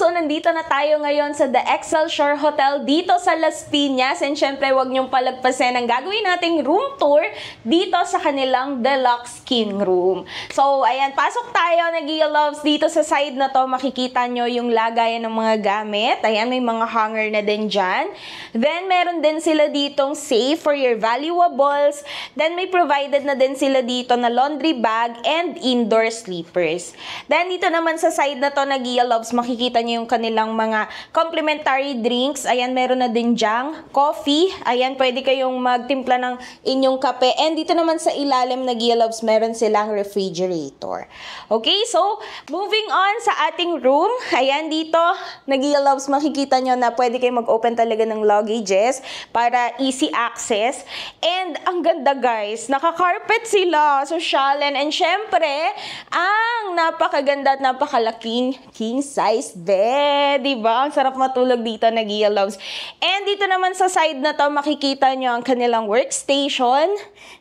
So, nandito na tayo ngayon sa The Excelsior Hotel dito sa Las Piñas. And syempre, huwag niyong palagpasin ang gagawin nating room tour dito sa kanilang deluxe king room. So, ayan, pasok tayo, Nagia Loves. Dito sa side na to, makikita nyo yung lagayan ng mga gamit. Ayan, may mga hanger na din dyan. Then, meron din sila ditong safe for your valuables. Then, may provided na din sila dito na laundry bag and indoor sleepers. Then, dito naman sa side na to, Nagia Loves, makikita nyo yung kanilang mga complimentary drinks. Ayan, meron na din dyang coffee. Ayan, pwede kayong magtimpla ng inyong kape. And dito naman sa ilalim, Nagia Loves, meron silang refrigerator. Okay, so, moving on sa ating room. Ayan, dito, Nagia Loves, makikita nyo na pwede kayong mag-open talaga ng luggages para easy access. And, ang ganda guys, naka-carpet sila, socialen. And syempre, ang napakaganda at napakalaking king size bed, diba? Ang sarap matulog dito, Nagia Loves. And dito naman sa side na to, makikita nyo ang kanilang workstation,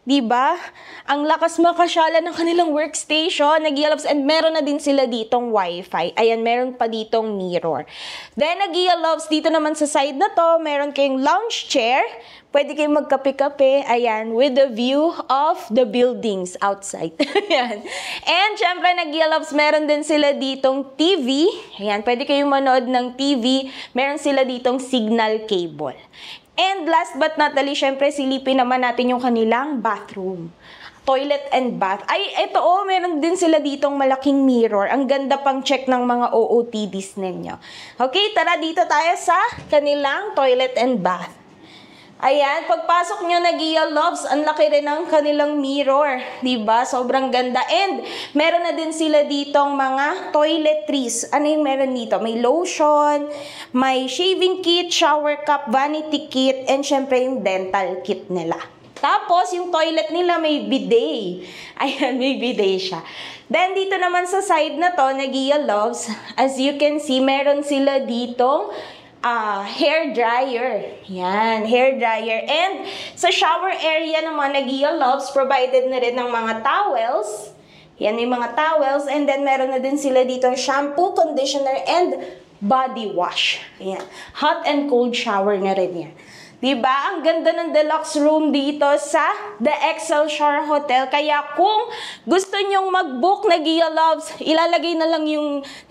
diba? Ang lakas makasyala ng kanilang workstation, Nagia Loves. And meron na din sila ditong wifi. Ayan, meron pa ditong mirror. Then, Nagia Loves, dito naman sa side na to, meron kayong lounge chair. Pwede kayong magkape-kape, ayan, with the view of the buildings outside. Ayan. And, syempre, Nagia Loves, meron din sila ditong TV. Ayan, pwede kayong manood ng TV. Meron sila ditong signal cable. And last but not least, syempre, silipin naman natin yung kanilang bathroom. Toilet and bath. Ay, eto meron din sila ditong malaking mirror. Ang ganda pang check ng mga OOTDs ninyo. Okay, tara dito tayo sa kanilang toilet and bath. Ayan, pagpasok nyo, Nagia Loves, ang laki rin ng kanilang mirror. Diba? Sobrang ganda. And, meron na din sila ditong mga toiletries. Ano yung meron dito? May lotion, may shaving kit, shower cup, vanity kit, and syempre yung dental kit nila. Tapos, yung toilet nila may bidet. Ayan, may bidet siya. Then, dito naman sa side na to, Nagia Loves, as you can see, meron sila ditong hair dryer. Yan, hair dryer. And sa shower area ng mga Nagia Loves, provided na rin ng mga towels. Yan, may mga towels. And then, meron na din sila dito shampoo, conditioner, and body wash. Yan. Hot and cold shower na rin yan. Diba? Ang ganda ng deluxe room dito sa The Excelsior Hotel. Kaya kung gusto nyong mag-book, Nagia Loves, ilalagay na lang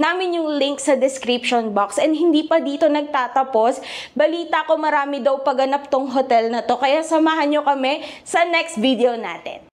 namin yung link sa description box. And hindi pa dito nagtatapos. Balita ko marami daw paganap tong hotel na to. Kaya samahan nyo kami sa next video natin.